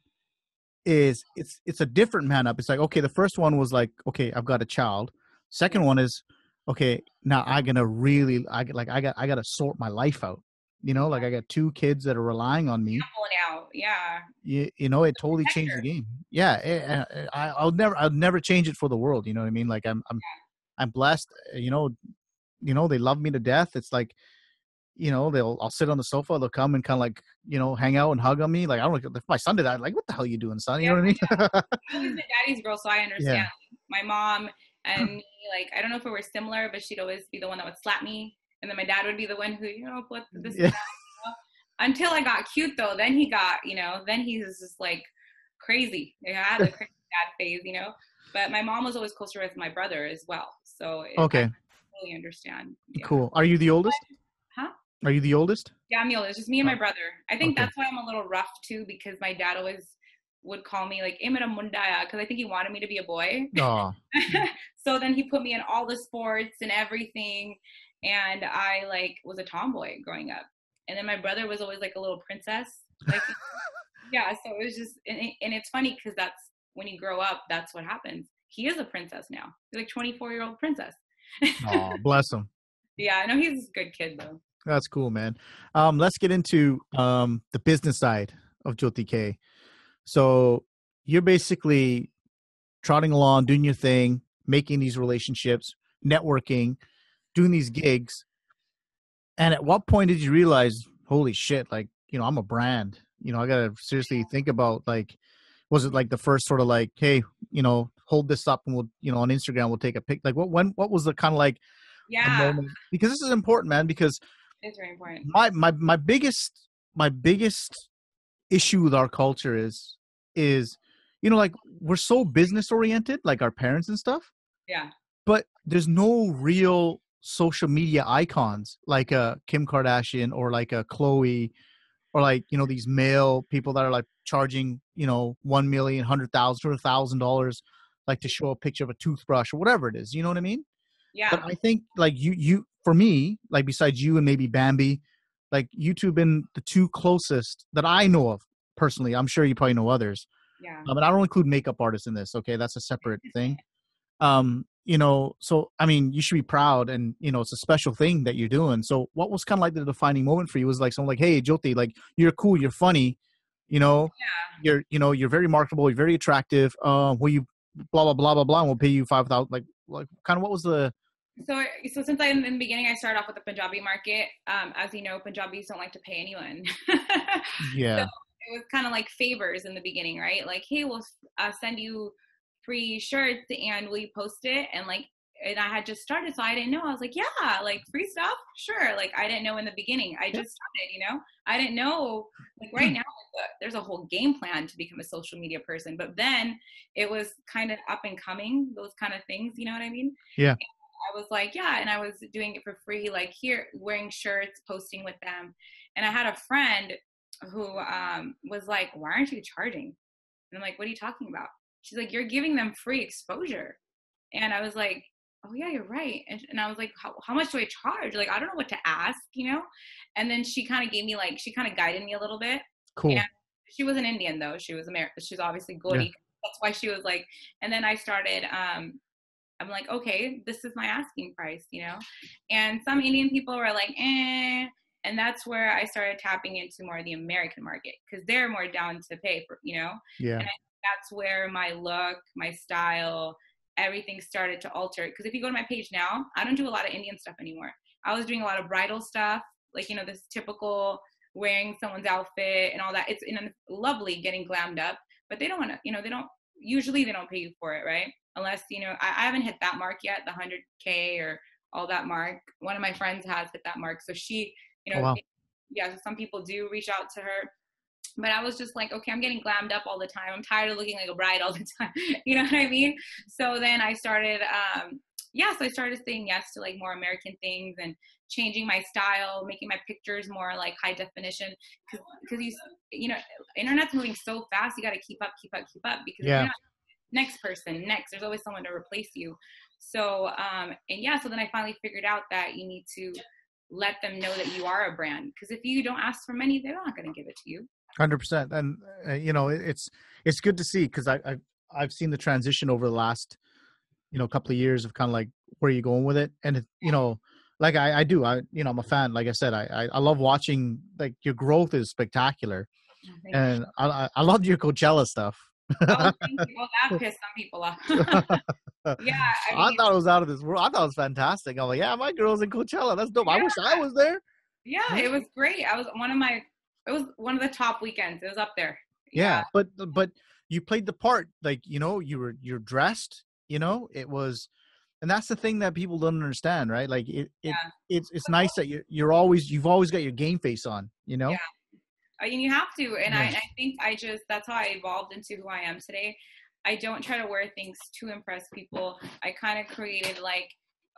is, it's a different man up. It's like, okay, the first one was like, okay, I've got a child.
Yeah,
Second one is, okay, now I gonna really, I gotta sort my life out. You know, like, I
exactly.
got two kids that are relying on me.
Pulling out. Yeah,
You know, it totally changed the
protector.
game. Yeah, I'll never change it for the world. You know what I mean? Like, I'm blessed. You know, they love me to death. It's like, you know, I'll sit on the sofa, they'll come and kind of, like, you know, hang out and hug on me. Like, I don't know, if my son did that, like, what the hell are you doing, son? You
Yeah,
know what I mean?
I've always been daddy's girl, so I understand.
Yeah.
My mom and me, like, I don't know if we were similar, but she'd always be the one that would slap me, and then my dad would be the one who, put this and
Yeah.
that. You know? Until I got cute, though, then he got, then he was just like crazy. I had the crazy dad phase, But my mom was always closer with my brother as well, so I
Okay.
totally understand. Yeah.
Cool. Are you the oldest?
Huh?
Are you the oldest?
Yeah, I'm the oldest. It's just me and my
Oh,
brother. I think
okay.
that's why I'm a little rough too, because my dad always would call me like "Emira Mundaya" because I think he wanted me to be a boy.
Oh,
So then he put me in all the sports and everything, and I like was a tomboy growing up. And then my brother was always like a little princess, like yeah. So it was just, and it's funny because that's when you grow up, that's what happens. He is a princess now. He's like 24-year-old princess.
oh, bless him.
Yeah, I know he's a good kid though.
That's cool, man. Let's get into the business side of Joty Kay. So you're basically trotting along, doing your thing, making these relationships, networking, doing these gigs. And at what point did you realize, holy shit, like, you know, I'm a brand. You know, I gotta seriously think about, like, was it like the first sort of like, hey, you know, hold this up and we'll, you know, on Instagram we'll take a pic. Like, what was the kind of like a
Yeah,
moment? Because this is important, man. Because
it's very important.
my biggest issue with our culture is, you know, like, we're so business oriented, like our parents and stuff,
Yeah.
but there's no real social media icons like a Kim Kardashian or like a Chloe, or like, you know, these male people that are like charging, you know, 1 million, 100,000, $200,000, like, to show a picture of a toothbrush or whatever it is. You know what I mean? But
Yeah.
I think, like, for me, like, besides you and maybe Bambi, like, you two have been the two closest that I know of personally. I'm sure you probably know others.
Yeah.
And I don't include makeup artists in this. Okay. That's a separate thing. You know, so I mean, you should be proud, and, you know, it's a special thing that you're doing. So what was kind of like the defining moment for you? Was like someone like, hey, Jyothi, like, you're cool, you're funny, you know, you're very marketable, you're very attractive. Will you blah blah blah blah blah, and we'll pay you 5,000, like kind of what was the
So since I in the beginning, I started off with the Punjabi market. As you know, Punjabis don't like to pay anyone. So
yeah.
it was kind of like favors in the beginning, right? Like, hey, we'll send you free shirts, and will you post it? And I had just started, so I didn't know. I was like, yeah, like free stuff, sure. Like I didn't know in the beginning. I
Yeah.
just started. I didn't know. Like right now, there's a whole game plan to become a social media person. But then it was kind of up and coming. Those kind of things, you know what I mean?
Yeah.
I was like, yeah, and I was doing it for free, like here, wearing shirts, posting with them. And I had a friend who was like, why aren't you charging? And I'm like, what are you talking about? She's like, you're giving them free exposure. And I was like, oh yeah, you're right. And I was like, how much do I charge? Like, I don't know what to ask. And then she kind of gave me she kind of guided me a little bit. And
Cool.
she was an Indian though. She was American. She's obviously
Yeah.
Gauri. That's why she was like, and then I started, I'm like, okay, this is my asking price. And some Indian people were like, eh. And that's where I started tapping into more of the American market because they're more down to pay for.
Yeah.
And that's where my look, my style, everything started to alter. Because if you go to my page now, I don't do a lot of Indian stuff anymore. I was doing a lot of bridal stuff, like, you know, this typical wearing someone's outfit and all that. It's lovely getting glammed up, but they don't want to, you know, usually they don't pay you for it, right? Unless, you know, I haven't hit that mark yet, the 100K or all that mark. One of my friends has hit that mark. So she, you
Oh,
know,
wow.
yeah, so some people do reach out to her. But I was just like, okay, I'm getting glammed up all the time. I'm tired of looking like a bride all the time. You know what I mean? So then I started, so I started saying yes to like more American things and changing my style, making my pictures more like high definition. Because you know, internet's moving so fast. You got to keep up. Because if you're
Yeah.
not next person, there's always someone to replace you. So, so then I finally figured out that you need to let them know that you are a brand. Because if you don't ask for money, they're not going to give it to you.
100%. And you know, it's good to see, because I've seen the transition over the last, you know, couple of years of kind of like where you're going with it. And it, you know, like you know, I'm a fan. Like I said, I love watching, like, your growth is spectacular.
Oh, thank you.
And I loved your Coachella stuff.
Oh, thank you. Well, that pissed some people off. Yeah, I
I
mean,
thought it was out of this world. I thought it was fantastic. I'm like, yeah, my girl's in Coachella. That's dope. I
yeah,
wish I was there.
yeah, it was great. It was one of the top weekends. It was up there.
Yeah,
Yeah,
but you played the part. Like, you know, you're dressed. You know, it was, and that's the thing that people don't understand, right? Like
yeah,
it's nice that you've always got your game face on. You
yeah.
know.
I mean, you have to, and
Yeah.
I think that's how I evolved into who I am today. I don't try to wear things to impress people. I kind of created like,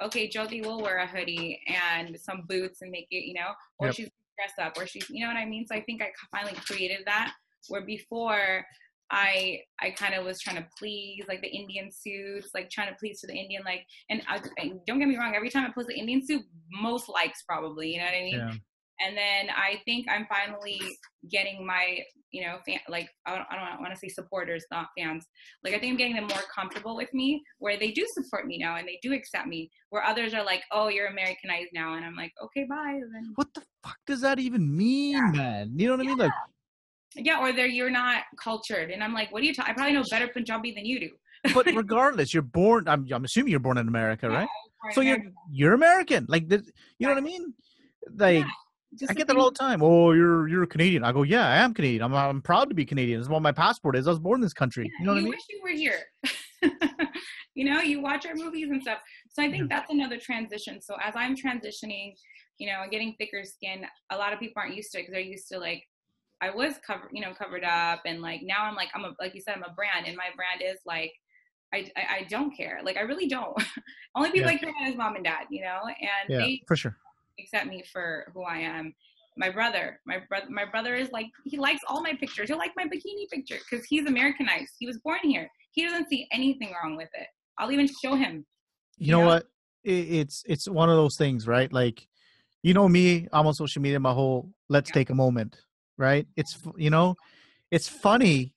okay, Joty will wear a hoodie and some boots and make it, you know, or
Yep.
she's dressed up, or she's, you know what I mean? So I think I finally created that, where before I kind of was trying to please like the Indian suits, like trying to please to the Indian, like, and don't get me wrong, every time I post the Indian suit, most likes probably, you know what I mean?
Yeah.
And then I think I'm finally getting my, you know, like, I don't want to say supporters, not fans. Like, I think I'm getting them more comfortable with me, where they do support me now and they do accept me, where others are like, oh, you're Americanized now. And I'm like, okay, bye. And then,
What the fuck does that even mean, man? You know what I mean? Like,
yeah, or you're not cultured. And I'm like, what do you I probably know better Punjabi than you do.
but regardless, you're born. I'm assuming you're born in America,
Yeah,
right?
or
So
in
you're
America.
you're American. Like, you know what I mean?
Yeah,
Like,
just
I
the
get that
thing.
all the time. Oh, you're Canadian. I go, yeah, I am Canadian. I'm proud to be Canadian. That's what my passport is. I was born in this country. You know what I
You
mean?
wish you were here. You know, you watch our movies and stuff. So I
Yeah.
think that's another transition. So as I'm transitioning, you know, and getting thicker skin, a lot of people aren't used to it, because they're used to like, I was covered up, and like now I'm like, like you said, I'm a brand, and my brand is like, I don't care. Like, I really don't. Only people
Yeah.
I care about is mom and dad, you know, and
Yeah,
they
for sure.
accept me for who I am. My brother is like, he likes all my pictures. He'll like my bikini picture because he's Americanized. He was born here. He doesn't see anything wrong with it. I'll even show him,
You
you
know
know?
what? It's one of those things, right? Like, you know me, I'm on social media, my whole let's
Yeah.
take a moment, right? You know, it's funny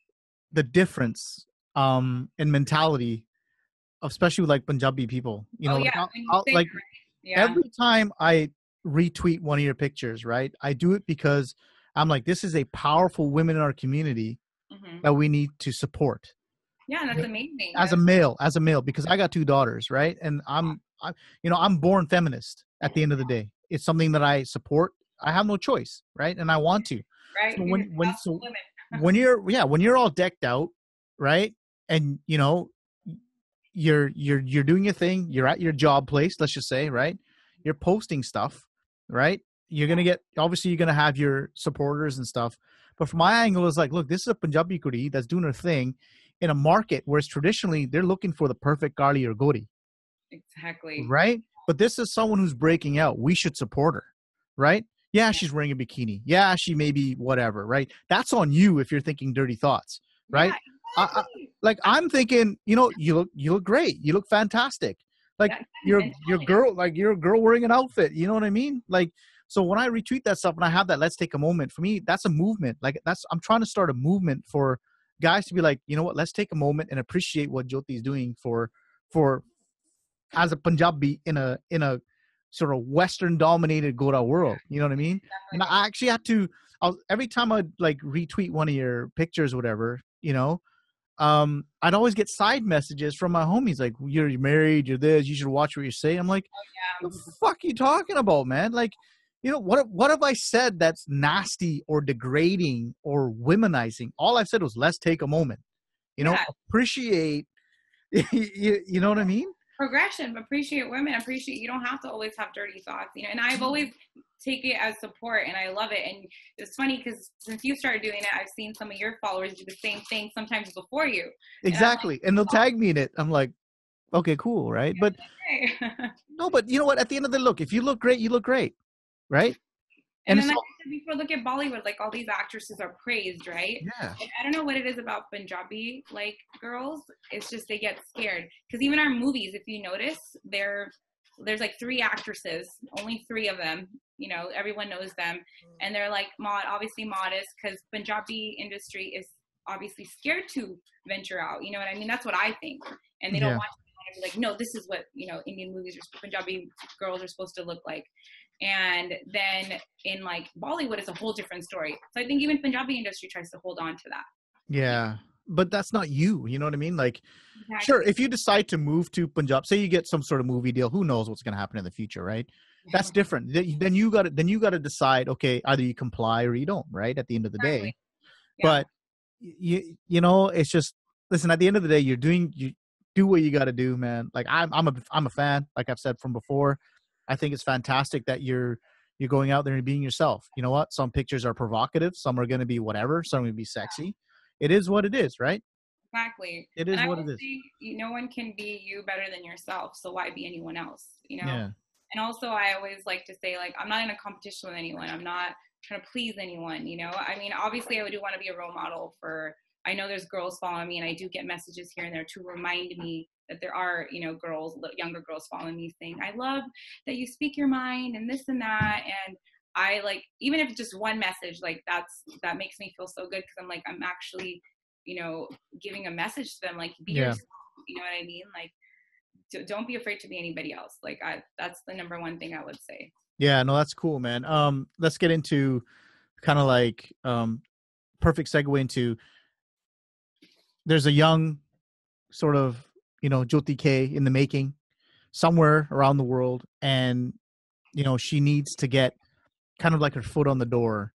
the difference in mentality, especially with like Punjabi people. You
Oh
know,
yeah,
like
when you
I'll
say that,
like
right? Yeah,
every time I retweet one of your pictures, right? I do it because I'm like, this is a powerful women in our community
hmm
that we need to support.
yeah, that's amazing.
As a male, because I got two daughters, right? And you know, I'm born feminist at the end of the day. It's something that I support. I have no choice, right? And I want to.
Right?
So
Because
so
women.
when you're all decked out, right? And you know, you're doing your thing, you're at your job place, let's just say, right? You're posting stuff, right? You're gonna have your supporters and stuff. But from my angle is like, look, this is a Punjabi kudi that's doing her thing in a market where it's traditionally they're looking for the perfect gali or gori,
Exactly.
right? But this is someone who's breaking out. We should support her, right? Yeah,
Yeah.
she's wearing a bikini. Yeah, she may be whatever, right? That's on you if you're thinking dirty thoughts,
Yeah,
right?
exactly.
Like, I'm thinking, you know, you look great. You look fantastic. Like,
That's
you're
and
you're girl, like you're a girl wearing an outfit. You know what I mean? Like, so when I retweet that stuff and I have that, let's take a moment. For me, that's a movement. Like, I'm trying to start a movement for guys to be like, you know what? Let's take a moment and appreciate what Jyoti is doing for as a Punjabi in a sort of Western dominated Gora world. You know what I mean? And
definitely.
I actually had to, every time I like retweet one of your pictures or whatever, you know, I'd always get side messages from my homies like, you're married, you're this, you should watch what you say. I'm like, the fuck you talking about, man? Like, what have I said that's nasty or degrading or womanizing? All I've said was, let's take a moment,
Yeah.
appreciate, you know what I mean?
Progression, appreciate women, appreciate, you don't have to always have dirty thoughts, and I've always take it as support, and I love it. And it's funny because since you started doing it, I've seen some of your followers do the same thing sometimes before you.
Exactly. And they'll tag me in it. I'm like, okay, cool, right? But
Hey.
no, but you know what? At the end of the look, if you look great, you look great, right?
And
And
then,
it's
like
all,
I said before, look at Bollywood. Like all these actresses are praised, right?
yeah,
And I don't know what it is about Punjabi like girls. It's just they get scared because even our movies, if you notice, there's like three actresses, only three of them. Everyone knows them, and they're like obviously modest because Punjabi industry is obviously scared to venture out. You know what I mean? That's what I think, and they don't
yeah,
want to be like, no, this is what Indian movies or Punjabi girls are supposed to look like. And then in like Bollywood, it's a whole different story. So I think even Punjabi industry tries to hold on to that.
yeah. But that's not you. You know what I mean? Like, sure,
Exactly.
if you decide to move to Punjab, say you get some sort of movie deal, who knows what's going to happen in the future, right? That's different. Then you got to decide, okay, either you comply or you don't, right? At the end of the day.
Exactly. Yeah.
But it's just, listen, at the end of the day, you do what you got to do, man. Like I'm a fan, like I've said from before. I think it's fantastic that you're going out there and being yourself. You know what? Some pictures are provocative, some are going to be whatever, some are going to be sexy. It is what it is, right?
Exactly.
It
And
is
I
what
would
it is.
say no one can be you better than yourself. So why be anyone else?
Yeah.
And also I always like to say, like, I'm not in a competition with anyone. I'm not trying to please anyone. I mean, obviously I do want to be a role model for, I know there's girls following me and I do get messages here and there to remind me that there are, girls, younger girls following me saying, I love that you speak your mind and this and that. And I like, even if it's just one message, like that makes me feel so good. Cause I'm like, I'm actually, giving a message to them, like, be
Yeah.
yourself. You know what I mean? Like, don't be afraid to be anybody else. Like, that's the number one thing I would say.
Yeah, no, that's cool, man. Let's get into kind of like perfect segue into, there's a young sort of, Joty Kay in the making somewhere around the world, and she needs to get kind of like her foot on the door,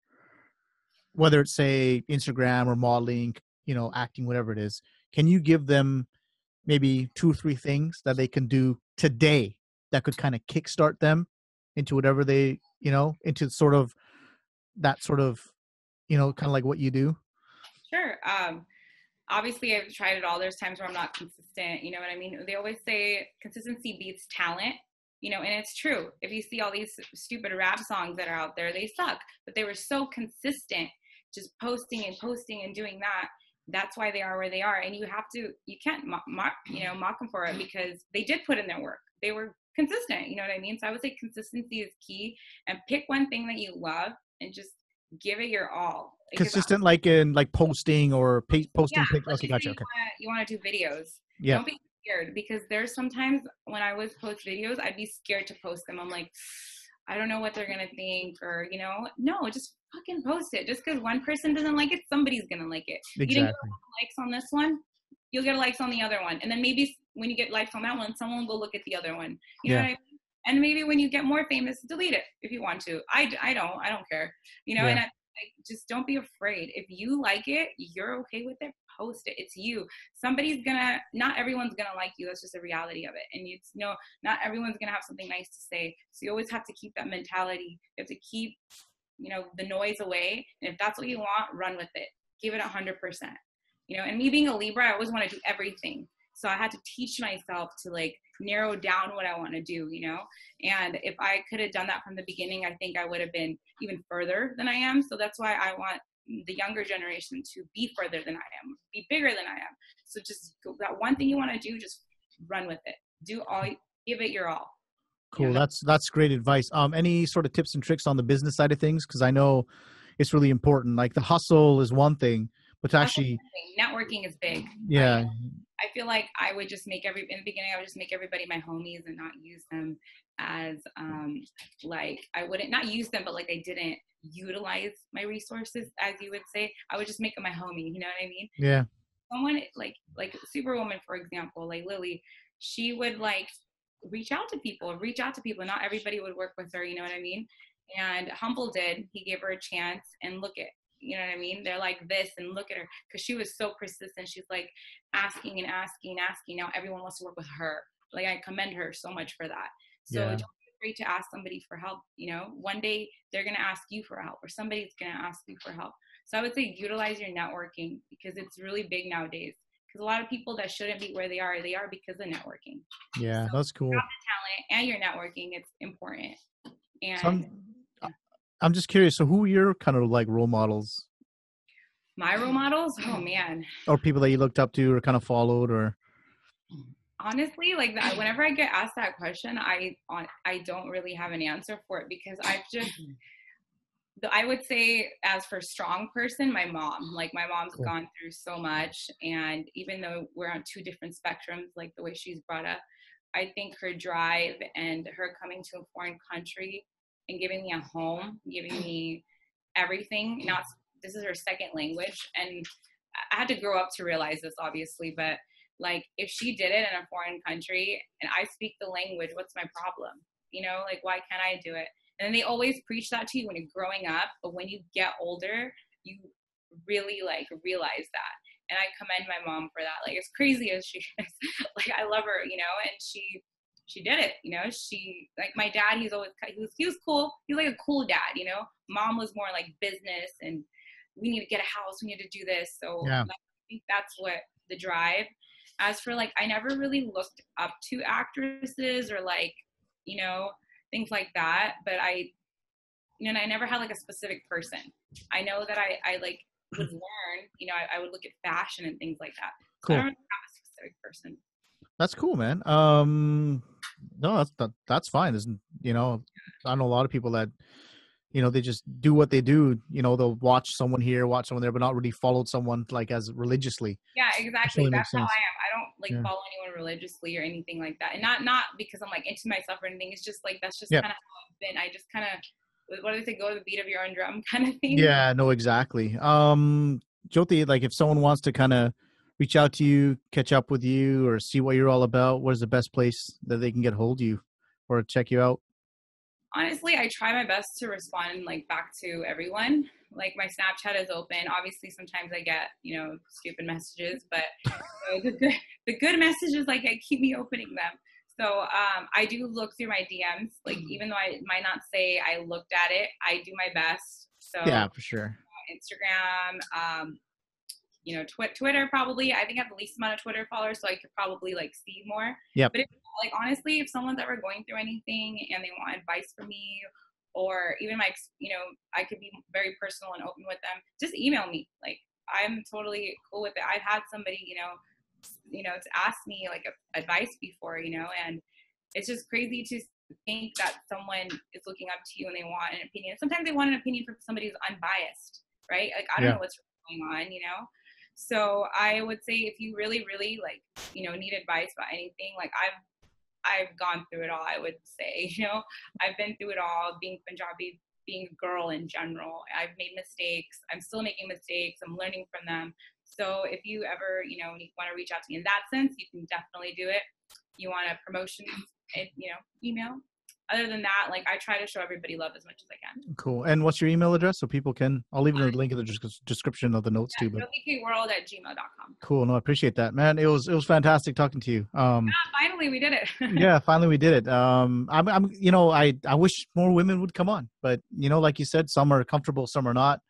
whether it's say Instagram or modeling, acting, whatever it is. Can you give them maybe 2 or 3 things that they can do today that could kind of kickstart them into whatever they, into sort of that sort of, kind of like what you do?
Sure. Obviously I've tried it all. There's times where I'm not consistent. You know what I mean? They always say consistency beats talent. And it's true. If you see all these stupid rap songs that are out there, they suck. But they were so consistent, just posting and posting and doing that. That's why they are where they are. And you can't mock them for it because they did put in their work. They were consistent. You know what I mean? So I would say consistency is key, and pick one thing that you love and just give it your all. Because
Consistent, like in like posting or
yeah,
posting pictures.
let's
Okay,
just say
gotcha. Okay.
you want to do videos.
Yeah.
Don't be scared, because there's sometimes when I would post videos, I'd be scared to post them. I'm like, I don't know what they're gonna think, or no, just fucking post it. Just because one person doesn't like it, somebody's gonna like it. You didn't get
Exactly.
likes on this one, you'll get likes on the other one, and then maybe when you get likes on that one, someone will look at the other one. You know
Yeah.
what I mean? And maybe when you get more famous, delete it if you want to. I don't care.
Yeah.
And just don't be afraid. If you like it, you're okay with it, post it. It's you. Not everyone's gonna like you. That's just a reality of it. And not everyone's gonna have something nice to say. So you always have to keep that mentality. You have to keep, the noise away. And if that's what you want, run with it. Give it 100%. And me being a Libra, I always want to do everything. So I had to teach myself to like narrow down what I want to do, and if I could have done that from the beginning, I think I would have been even further than I am. So that's why I want the younger generation to be further than I am, be bigger than I am. So just that one thing you want to do, just run with it. Give it your all.
Cool. That's great advice. Any sort of tips and tricks on the business side of things? Because I know it's really important. Like the hustle is one thing, but to actually,
networking is big.
yeah,
I feel like I would just in the beginning, I would just make everybody my homies and not use them as, like, I wouldn't, not use them, but like I didn't utilize my resources, as you would say. I would just make them my homie. You know what I mean?
yeah,
someone like Superwoman, for example, like Lily, she would like reach out to people. Not everybody would work with her, you know what I mean? And Humble did. He gave her a chance, and look at, you know what I mean? They're like this, and look at her, because she was so persistent. She's like asking and asking and asking. Now everyone wants to work with her. Like, I commend her so much for that. So don't
Yeah.
be afraid to ask somebody for help. You know, one day they're gonna ask you for help, or somebody's gonna ask you for help. So I would say utilize your networking, because it's really big nowadays. Because a lot of people that shouldn't be where they are because of networking.
Yeah,
So
that's cool.
have the talent and your networking, it's important.
So
And
I'm just curious. So who are your kind of like role models
my role models, oh man,
or people that you looked up to or kind of followed or?
honestly, like that, whenever I get asked that question, I don't really have an answer for it, because I would say, as for strong person, my mom. Like, my mom's
Cool.
gone through so much, and even though we're on two different spectrums, like the way she's brought up, I think her drive and her coming to a foreign country and giving me a home, giving me everything. Not This is her second language, and I had to grow up to realize this, obviously, but like, if she did it in a foreign country and I speak the language, what's my problem? You know, like, why can't I do it? And they always preach that to you when you're growing up, but when you get older, you really like realize that. And I commend my mom for that. Like, as crazy as she is, like, I love her, you know, and she did it, you know. She, like, my dad, he was cool. He was like a cool dad, you know. Mom was more like business, and we need to get a house, we need to do this. So
Yeah.
I think that's what the drive. As for, like, I never really looked up to actresses or, like, you know, things like that. But I never had like a specific person. I know that I like would learn, you know, I would look at fashion and things like that. So I don't
Cool.
really have a specific person.
That's cool, man. No, that's fine. There's, I know a lot of people that, they just do what they do. They'll watch someone here, watch someone there, but not really followed someone like as religiously.
Yeah,
Which
exactly.
totally
That's
makes
how I
sense.
am. I don't like
Yeah.
follow anyone religiously or anything like that. And not because I'm like into myself or anything. It's just like, that's just
Yeah.
kind of how I've been. I just kind of, what do they say, go to the beat of your own drum kind of thing.
Yeah, no, exactly. Jyoti, like if someone wants to kind of reach out to you, catch up with you, or see what you're all about, what is the best place that they can get hold of you or check you out?
Honestly, I try my best to respond like back to everyone. Like, my Snapchat is open. Obviously, sometimes I get, you know, stupid messages, but the good messages, like, I keep me opening them. So I do look through my DMs. Like, even though I might not say I looked at it, I do my best. So
Yeah, for sure.
Instagram, you know, Twitter probably. I think I have the least amount of Twitter followers, so I could probably like see more.
Yep.
But like, honestly, if someone's ever going through anything and they want advice from me, or even my, you know, I could be very personal and open with them, just email me. Like, I'm totally cool with it. I've had somebody, to ask me like advice before, you know, and it's just crazy to think that someone is looking up to you and they want an opinion. Sometimes they want an opinion from somebody who's unbiased, right? Like, I don't
Yeah.
know what's going on, you know? So I would say, if you really, really like, you know, need advice about anything, like, I've gone through it all, I would say, you know, I've been through it all, being Punjabi, being a girl in general. I've made mistakes. I'm still making mistakes. I'm learning from them. So if you ever, you know, want to reach out to me in that sense, you can definitely do it. You want a promotion, you know, email. Other than that, like, I try to show everybody love as much as I can.
Cool. And what's your email address so people can? I'll leave it in the link in the description of the notes too. But
jotykayworld@gmail.com.
cool. No, I appreciate that, man. It was fantastic talking to you.
Finally, we did it.
Yeah, finally we did it. I wish more women would come on, but like you said, some are comfortable, some are not.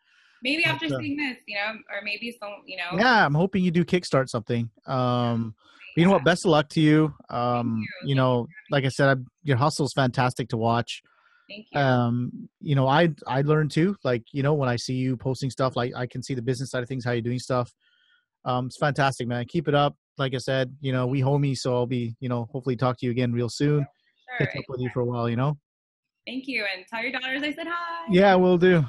Maybe
But,
after seeing this, you know, or maybe some, you know.
yeah, I'm hoping you do kickstart something. But you know
Yeah.
what? Best of luck to you.
Thank you. Thank you.
Like I said, your hustle is fantastic to watch.
Thank you.
I learned too. Like, when I see you posting stuff, like I can see the business side of things, how you're doing stuff. It's fantastic, man. Keep it up. Like I said, we homies, so I'll be, hopefully talk to you again real soon.
Sure.
Catch up with you for a while.
Thank you. And tell your daughters I said hi.
Yeah, we'll do.